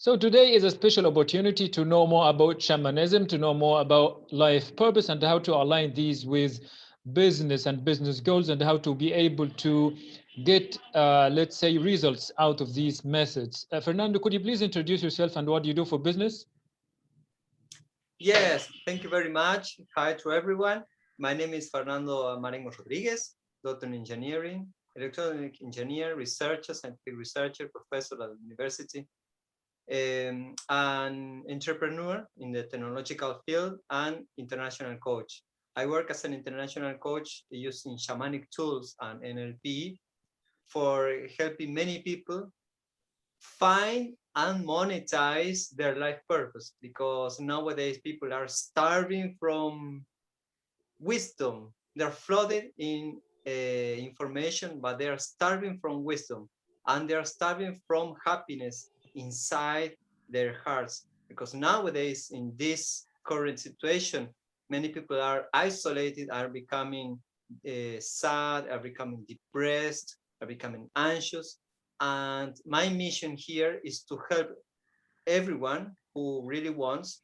So today is a special opportunity to know more about shamanism, to know more about life purpose and how to align these with business and business goals and how to be able to get, let's say, results out of these methods. Fernando, could you please introduce yourself and what you do for business? Yes, thank you very much. Hi to everyone. My name is Fernando Rodriguez, doctor in engineering, electronic engineer, researcher, scientific researcher, professor at the university, an entrepreneur in the technological field, and international coach. I work as an international coach using shamanic tools and NLP for helping many people find and monetize their life purpose, because nowadays people are starving from wisdom. They're flooded in information, but they are starving from wisdom, and they are starving from happiness inside their hearts, because nowadays in this current situation many people are isolated, are becoming sad, are becoming depressed, are becoming anxious. And my mission here is to help everyone who really wants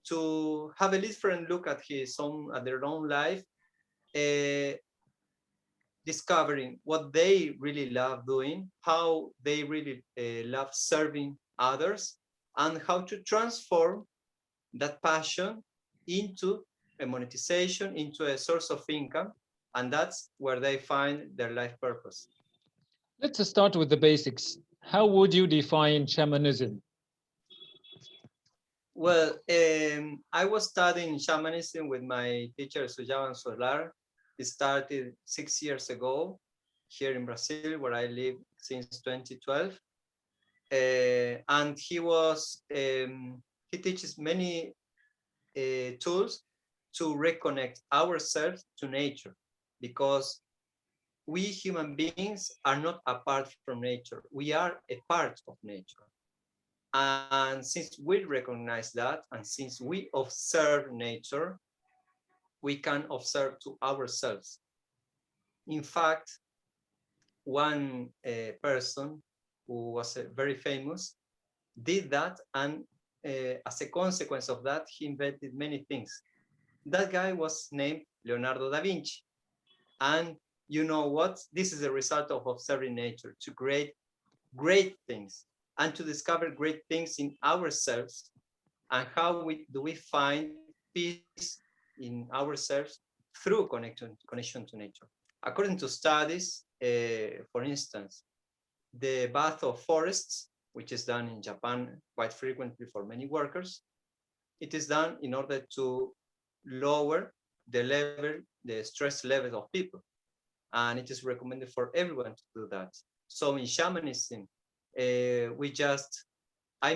to have a different look at their own life, uh, discovering what they really love doing, how they really love serving others, and how to transform that passion into a monetization, into a source of income, and that's where they find their life purpose. Let's start with the basics. How would you define shamanism? Well, I was studying shamanism with my teacher, Sujavan Solar. It started 6 years ago here in Brazil, where I live since 2012. And he teaches many tools to reconnect ourselves to nature, because we human beings are not apart from nature. We are a part of nature. And since we recognize that, and since we observe nature, we can observe to ourselves. In fact, one person who was very famous did that, and as a consequence of that, he invented many things. That guy was named Leonardo da Vinci. And you know what? This is a result of observing nature to create great things and to discover great things in ourselves. And how do we find peace in ourselves? Through connection to nature. According to studies, for instance, the bath of forests, which is done in Japan quite frequently for many workers, it is done in order to lower the stress levels of people. And it is recommended for everyone to do that. So in shamanism, I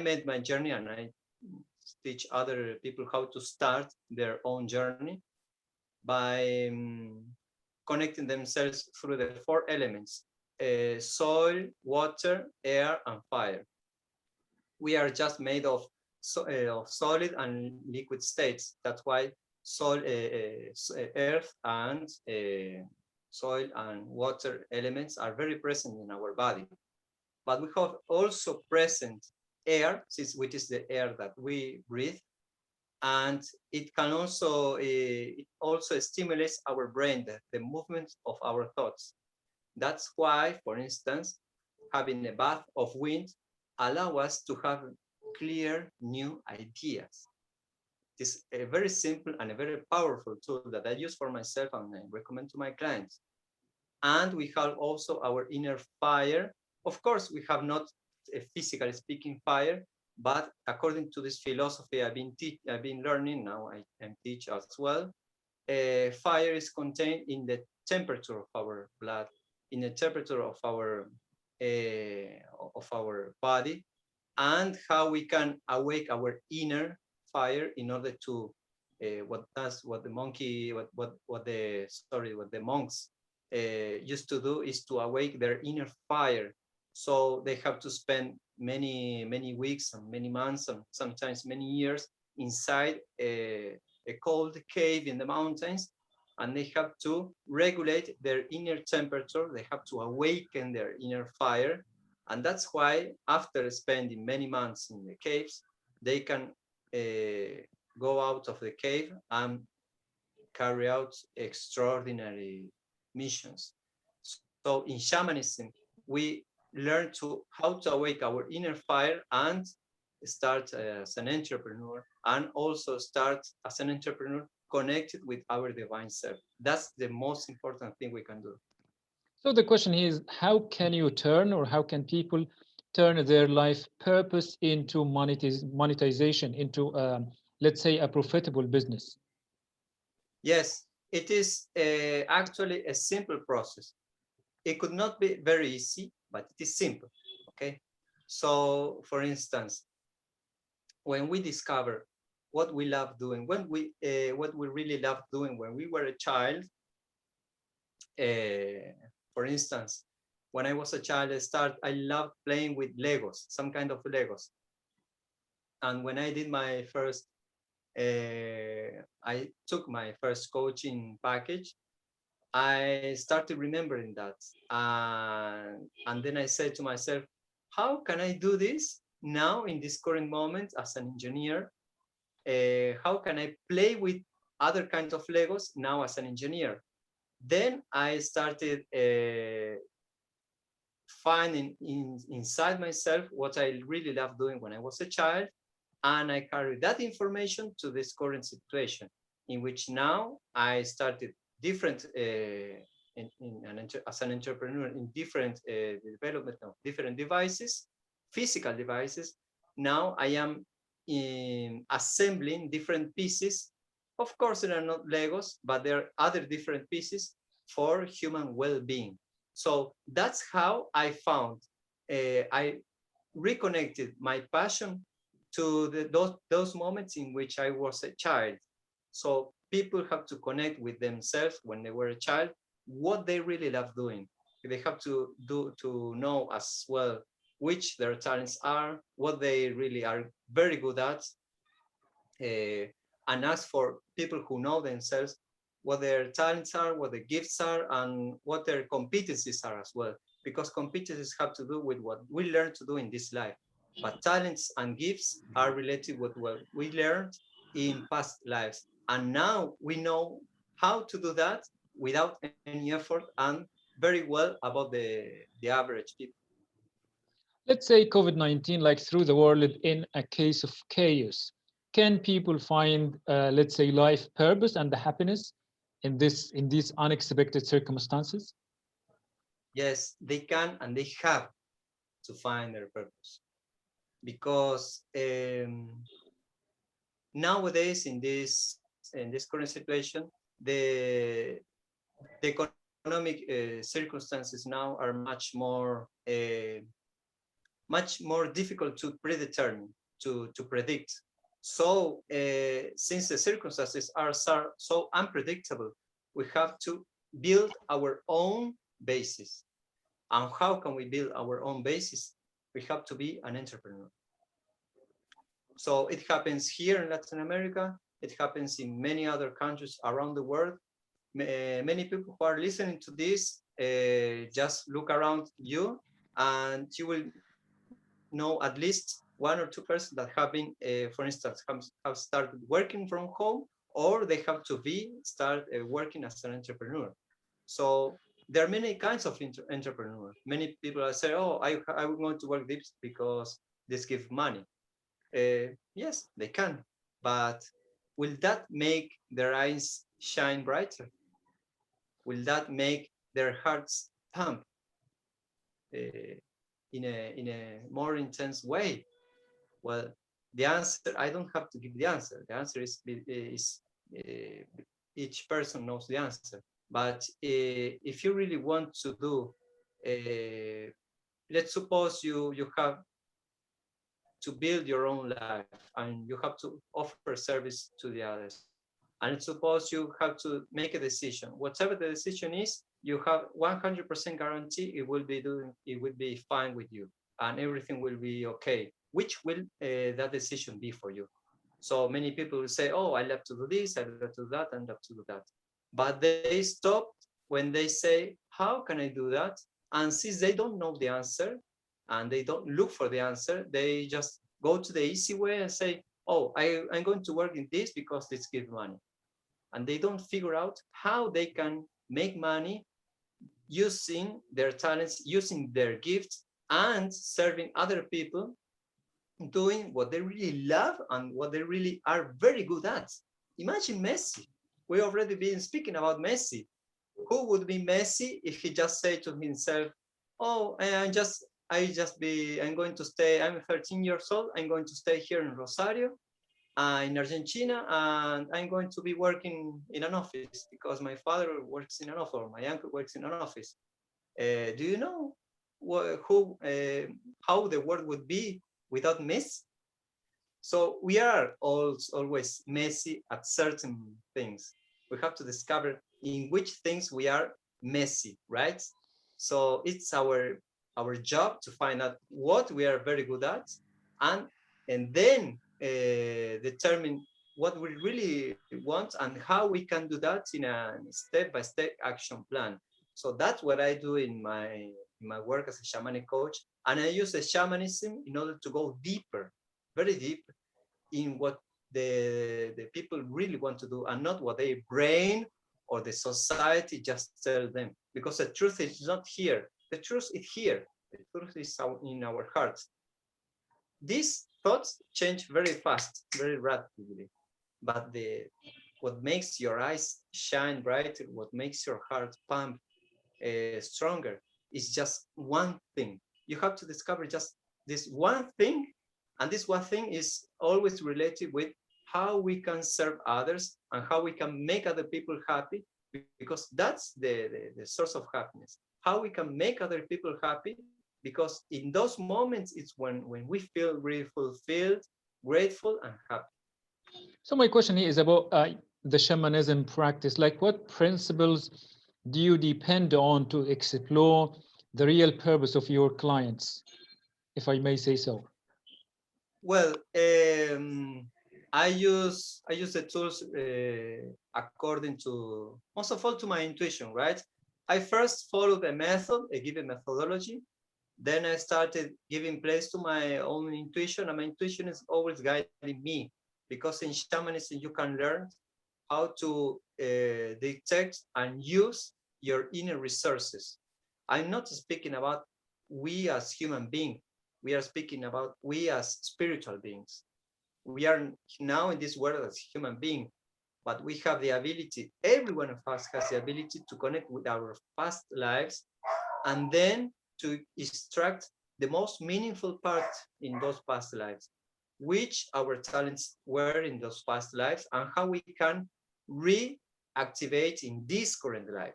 made my journey, and I teach other people how to start their own journey by connecting themselves through the four elements: soil, water, air, and fire. We are just made of solid and liquid states. That's why earth and soil and water elements are very present in our body. But we have also present air, which is the air that we breathe, and it also stimulates our brain, the movement of our thoughts. That's why, for instance, having a bath of wind allow us to have clear new ideas. It's a very simple and a very powerful tool that I use for myself and I recommend to my clients. And we have also our inner fire. Of course, we have not a physically speaking fire, but according to this philosophy I've been learning, now I am teach as well, fire is contained in the temperature of our blood, in the temperature of our body, and how we can awake our inner fire in order to what the monks used to do is to awake their inner fire. So they have to spend many weeks and many months and sometimes many years inside a cold cave in the mountains, and they have to regulate their inner temperature. They have to awaken their inner fire And that's why after spending many months in the caves, they can go out of the cave and carry out extraordinary missions. So in shamanism, we learn to how to awake our inner fire and start as an entrepreneur, and also start as an entrepreneur connected with our divine self. That's the most important thing we can do. So the question is, how can you turn, or how can people turn their life purpose into monetization, into, let's say, a profitable business? Yes, it is actually a simple process. It could not be very easy, but it is simple. Okay. So, for instance, when we discover what we love doing, what we really love doing when we were a child, for instance, when I was a child, I loved playing with Legos, some kind of Legos. And when I did my first, I took my first coaching package, I started remembering that. And then I said to myself, how can I do this now in this current moment as an engineer? How can I play with other kinds of Legos now as an engineer? Then I started finding inside myself what I really loved doing when I was a child, and I carried that information to this current situation, in which now I started different as an entrepreneur in different development of different devices, physical devices. Now I am assembling different pieces. Of course, they are not Legos, but there are other different pieces for human well-being. So that's how I found, I reconnected my passion to those moments in which I was a child. So people have to connect with themselves when they were a child, what they really love doing. They have to know as well which their talents are, what they really are very good at, uh, and ask for people who know themselves what their talents are, what their gifts are, and what their competencies are as well. Because competencies have to do with what we learn to do in this life. But talents and gifts are related with what we learned in past lives. And now we know how to do that without any effort, and very well above the average people. Let's say COVID-19 like threw the world in a case of chaos. Can people find, let's say, life purpose and the happiness in these unexpected circumstances? Yes, they can and they have to find their purpose, because nowadays in this current situation, the economic circumstances now are much more difficult to predetermine, to predict. So since the circumstances are so unpredictable, we have to build our own basis. And how can we build our own basis? We have to be an entrepreneur. So it happens here in Latin America. It happens in many other countries around the world. Many people who are listening to this, just look around you, and you will know at least one or two persons that have been, for instance, have started working from home, or they have to start working as an entrepreneur. So there are many kinds of entrepreneurs. Many people say, "Oh, I want to work this because this gives money." Yes, they can, but will that make their eyes shine brighter? Will that make their hearts pump uh, in a more intense way? Well, the answer, I don't have to give the answer. The answer is each person knows the answer. But if you really want to do, let's suppose you have to build your own life and you have to offer service to the others. And let's suppose you have to make a decision. Whatever the decision is, you have 100% guarantee it will be fine with you, and everything will be okay. Which will that decision be for you? So many people will say, "Oh, I love to do this, I love to do that, and love to do that." But they stop when they say, "How can I do that?" And since they don't know the answer, and they don't look for the answer. They just go to the easy way and say, oh, I'm going to work in this because this gives money. And they don't figure out how they can make money using their talents, using their gifts, and serving other people, doing what they really love and what they really are very good at. Imagine Messi. We already been speaking about Messi. Who would be Messi if he just say to himself, "Oh, I'm going to stay. I'm 13 years old. I'm going to stay here in Rosario, in Argentina, and I'm going to be working in an office because my father works in an office or my uncle works in an office." Do you know how the world would be without Messi? So we are always messy at certain things. We have to discover in which things we are messy, right? So it's our job to find out what we are very good at, and then determine what we really want and how we can do that in a step-by-step action plan. So that's what I do in my work as a shamanic coach, and I use the shamanism in order to go deeper, very deep, in what the people really want to do and not what their brain or the society just tell them, because the truth is not here. The truth is here. The truth is in our hearts. These thoughts change very fast, very rapidly, but what makes your eyes shine brighter, what makes your heart pump stronger, is just one thing. You have to discover just this one thing, and this one thing is always related with how we can serve others and how we can make other people happy, because that's the source of happiness. How we can make other people happy, because in those moments it's when we feel really fulfilled, grateful, and happy. So my question here is about the shamanism practice. Like, what principles do you depend on to explore the real purpose of your clients, if I may say so? Well, I use the tools according to, most of all, to my intuition, right? I first followed a method, a given methodology. Then I started giving place to my own intuition, and my intuition is always guiding me, because in shamanism you can learn how to detect and use your inner resources. I'm not speaking about we as human beings. We are speaking about we as spiritual beings. We are now in this world as human beings, but we have the ability, every one of us has the ability to connect with our past lives, and then to extract the most meaningful part in those past lives, which our talents were in those past lives, and how we can reactivate in this current life.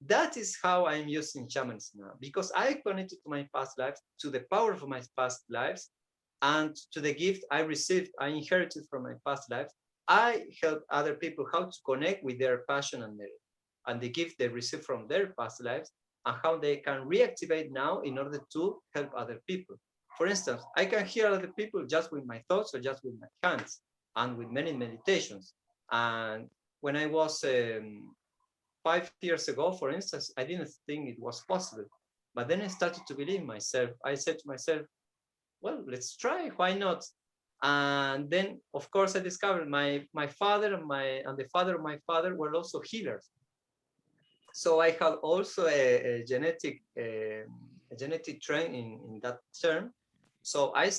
That is how I'm using shamanism now, because I connected to my past lives, to the power of my past lives, and to the gift I received, I inherited from my past lives. I help other people how to connect with their passion and the gift they received from their past lives, and how they can reactivate now in order to help other people. For instance, I can hear other people just with my thoughts or just with my hands, and with many meditations. And when I was 5 years ago, for instance, I didn't think it was possible. But then I started to believe myself. I said to myself, well, let's try. Why not? And then, of course, I discovered my father and the father of my father were also healers. So I had also a genetic trend in that term. So I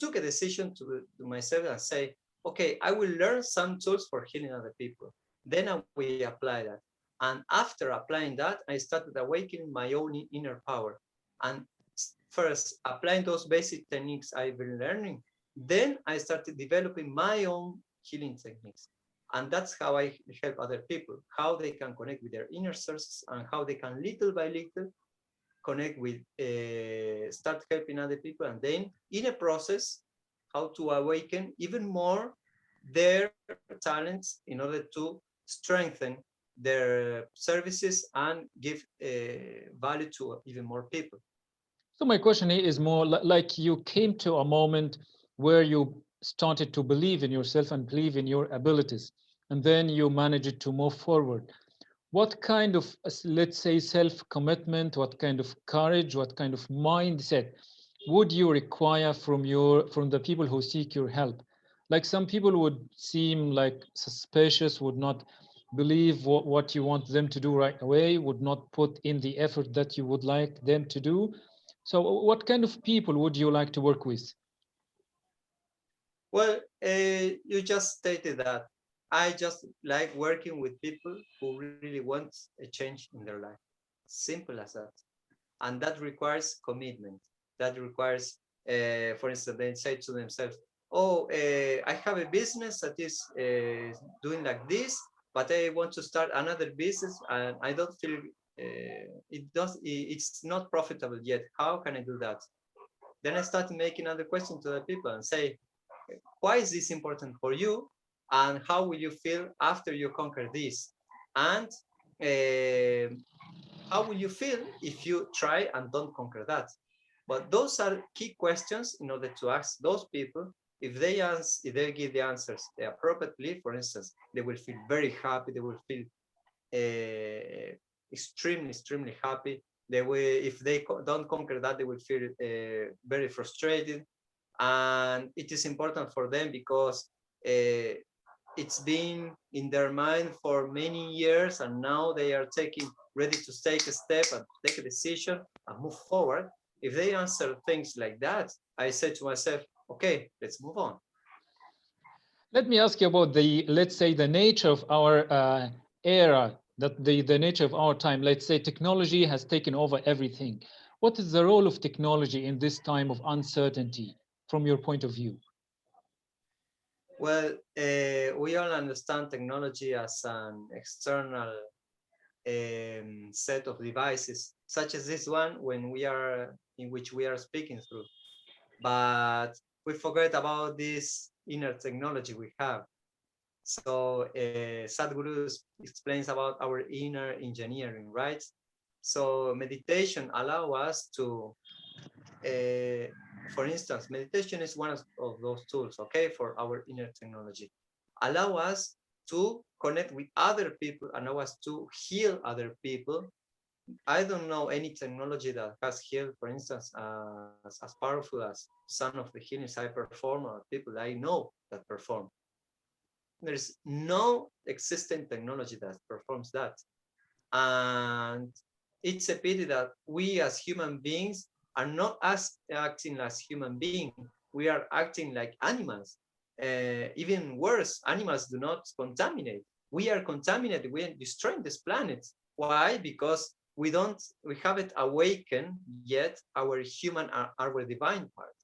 took a decision to myself and say, okay, I will learn some tools for healing other people. Then we apply that. And after applying that, I started awakening my own inner power. And first, applying those basic techniques I've been learning, then I started developing my own healing techniques. And that's how I help other people, how they can connect with their inner sources, and how they can little by little connect with, start helping other people, and then in a process, how to awaken even more their talents in order to strengthen their services and give value to even more people. So my question here is more like, you came to a moment where you started to believe in yourself and believe in your abilities, and then you managed to move forward. what kind of, let's say, self-commitment, what kind of courage, what kind of mindset would you require from the people who seek your help? Like some people would seem like suspicious, would not believe what you want them to do right away, would not put in the effort that you would like them to do. So what kind of people would you like to work with? Well, you just stated that. I just like working with people who really want a change in their life. Simple as that. And that requires commitment. That requires, for instance, they say to themselves, "Oh, I have a business that is doing like this, but I want to start another business, and I don't feel it's not profitable yet. How can I do that?" Then I start making other questions to the people and say, why is this important for you, and how will you feel after you conquer this, and uh, how will you feel if you try and don't conquer that? But those are key questions in order to ask those people. If they give the answers appropriately, for instance, they will feel very happy, they will feel extremely happy. They will, if they don't conquer that, they will feel very frustrated. And it is important for them because it's been in their mind for many years, and now they are ready to take a step and take a decision and move forward. If they answer things like that, I say to myself, okay, let's move on. Let me ask you about the, let's say, the nature of our era, that the nature of our time. Let's say technology has taken over everything. What is the role of technology in this time of uncertainty from your point of view? Well, we all understand technology as an external set of devices, such as this one in which we are speaking through. But we forget about this inner technology we have. So Sadhguru explains about our inner engineering, right? So meditation allow us to, for instance, meditation is one of those tools, okay, for our inner technology. Allow us to connect with other people, allow us to heal other people. I don't know any technology that has healed, for instance, as powerful as some of the healings I perform or people I know that perform. There's no existing technology that performs that. And it's a pity that we as human beings are not acting as human beings. We are acting like animals. Even worse, animals do not contaminate. We are contaminated. We are destroying this planet. Why? Because we haven't awakened yet our human, our divine part.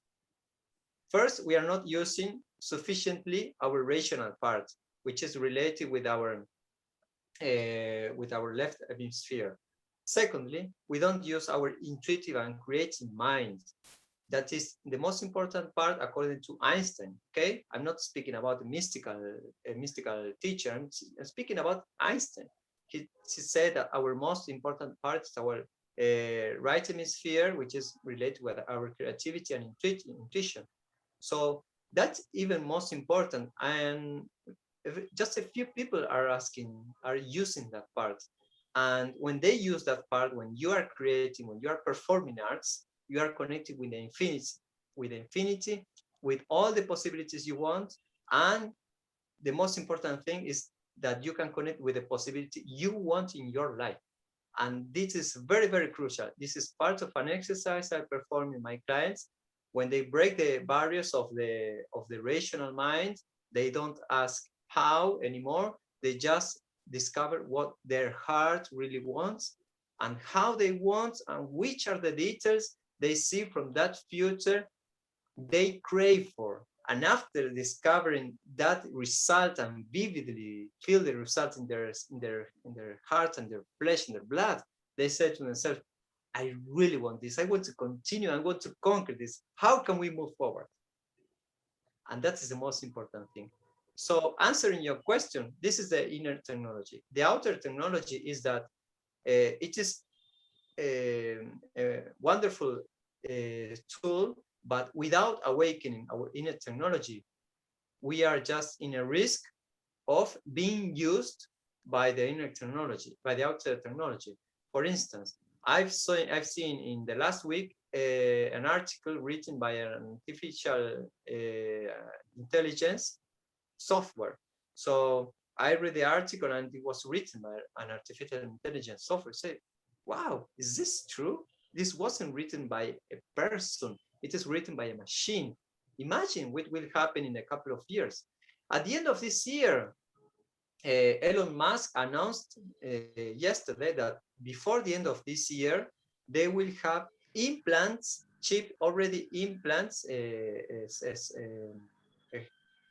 First, we are not using sufficiently our rational part, which is related with our left hemisphere. Secondly, we don't use our intuitive and creative mind. That is the most important part according to Einstein. Okay, I'm not speaking about a mystical teacher. I'm speaking about Einstein. He said that our most important part is our right hemisphere, which is related with our creativity and intuition. So that's even most important. And just a few people are using that part. And when they use that part, when you are creating, when you are performing arts, you are connected with infinity, with all the possibilities you want. And the most important thing is that you can connect with the possibility you want in your life. And this is very crucial. This is part of an exercise I perform in my clients. When they break the barriers of the rational mind, they don't ask how anymore. They just discover what their heart really wants and how they want, and which are the details they see from that future they crave for. And after discovering that result and vividly feel the result in their heart and their flesh and their blood, they say to themselves, I really want this. I want to continue. I want to conquer this. How can we move forward? And that is the most important thing. So answering your question, this is the inner technology. The outer technology is that it is a wonderful tool, but without awakening our inner technology, we are just in a risk of being used by the inner technology, by the outside technology. For instance, I've seen in the last week an article written by an artificial intelligence software. So I read the article and it was written by an artificial intelligence software. Say, wow, is this true? This wasn't written by a person. It is written by a machine. Imagine what will happen in a couple of years. At the end of this year, Elon Musk announced yesterday that before the end of this year, they will have implants, chip already implants.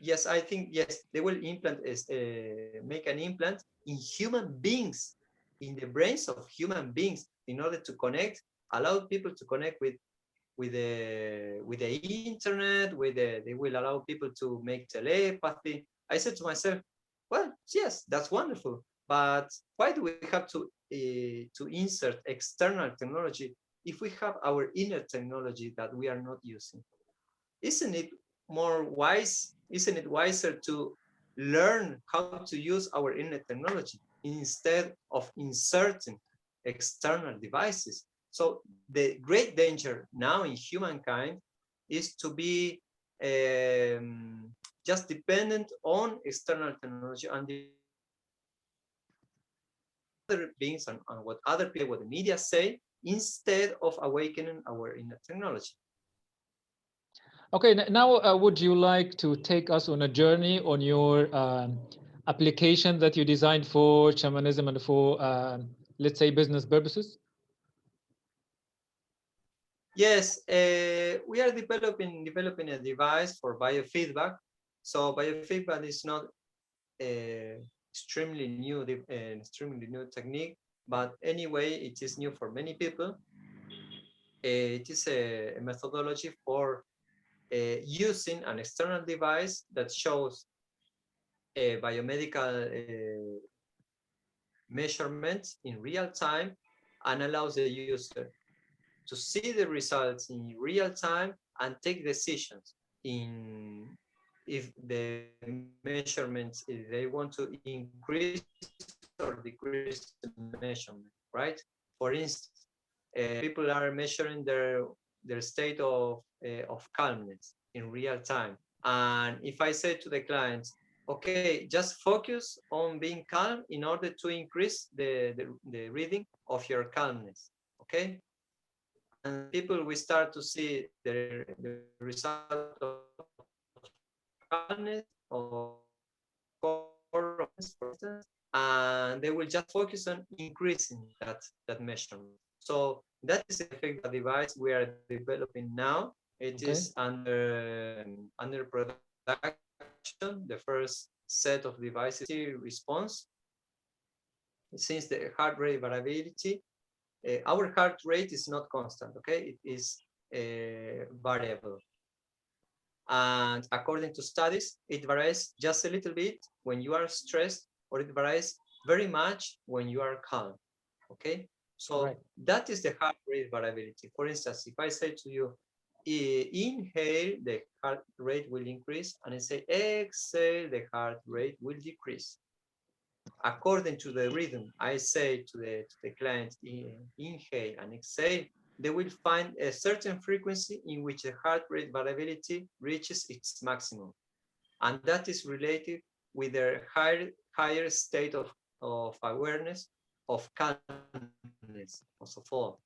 Yes, I think yes, they will make an implant in human beings, in the brains of human beings, in order to connect, allow people to connect with the internet, they will allow people to make telepathy. I said to myself, well, yes, that's wonderful, but why do we have to insert external technology if we have our inner technology that we are not using? Isn't it more wise? Isn't it wiser to learn how to use our inner technology instead of inserting external devices? So the great danger now in humankind is to be just dependent on external technology and other beings and what other people, what the media say, instead of awakening our inner technology. Okay, now would you like to take us on a journey on your application that you designed for shamanism and for, let's say, business purposes? Yes, we are developing a device for biofeedback. So biofeedback is not extremely new technique, but anyway, it is new for many people. It is a methodology for using an external device that shows biomedical measurements in real time and allows the user to see the results in real time and take decisions in if the measurements, if they want to increase or decrease the measurement, right? For instance, people are measuring their state of calmness in real time. And if I say to the clients, okay, just focus on being calm in order to increase the reading of your calmness, okay? And people will start to see the result of calmness or for instance, and they will just focus on increasing that measurement. So that is the effect the device we are developing now. It is under production. The first set of devices response. Since the heart rate variability, our heart rate is not constant, okay? It is variable. And according to studies, it varies just a little bit when you are stressed, or it varies very much when you are calm, okay? So that is the heart rate variability. For instance, if I say to you, inhale, the heart rate will increase, and I say exhale, the heart rate will decrease. According to the rhythm, I say to the client, inhale and exhale, they will find a certain frequency in which the heart rate variability reaches its maximum. And that is related with their higher state of awareness, of calmness, most of all.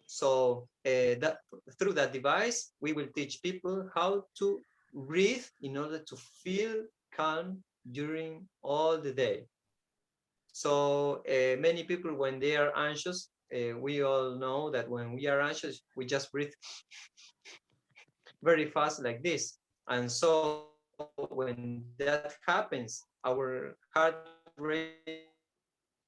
So through that device, we will teach people how to breathe in order to feel calm during all the day. So many people, when they are anxious, we all know that when we are anxious, we just breathe very fast like this. And so when that happens, our heart rate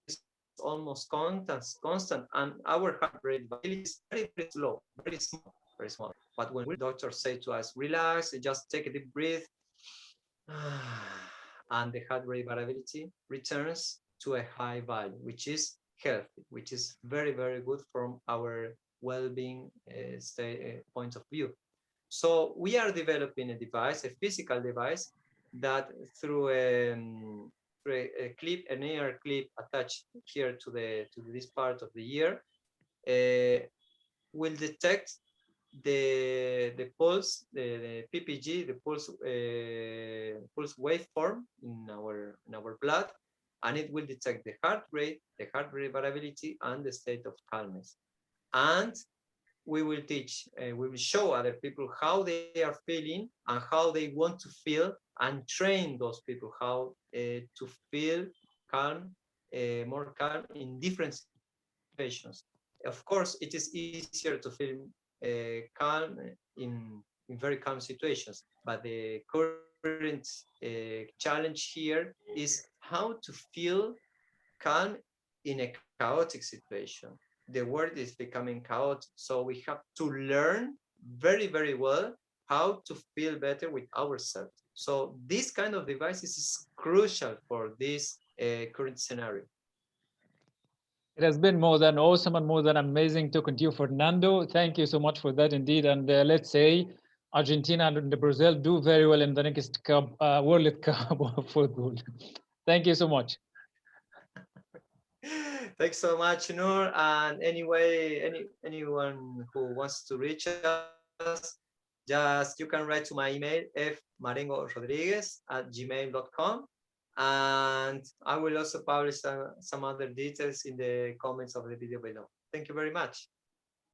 is almost constant, and our heart rate variability is very slow, very small, very small. But when we doctors say to us, relax, just take a deep breath, and the heart rate variability returns to a high value, which is healthy, which is very, very good from our well-being point of view. So we are developing a device, a physical device, that through create a clip, an AR clip attached here to this part of the ear, will detect the pulse, the PPG, the pulse waveform in our blood, and it will detect the heart rate variability, and the state of calmness. And we will teach, we will show other people how they are feeling and how they want to feel, and train those people how to feel calm, more calm in different situations. Of course, it is easier to feel calm in very calm situations, but the current challenge here is how to feel calm in a chaotic situation. The world is becoming chaotic, so we have to learn very well how to feel better with ourselves. So this kind of devices is crucial for this current scenario. It has been more than awesome and more than amazing talking to you, Fernando. Thank you so much for that indeed. And let's say Argentina and Brazil do very well in the next Cup, World Cup of football. Thank you so much. Thanks so much, Noor. And anyway, anyone who wants to reach us, just you can write to my email, fmarengorodriguez@gmail.com. And I will also publish some other details in the comments of the video below. Thank you very much.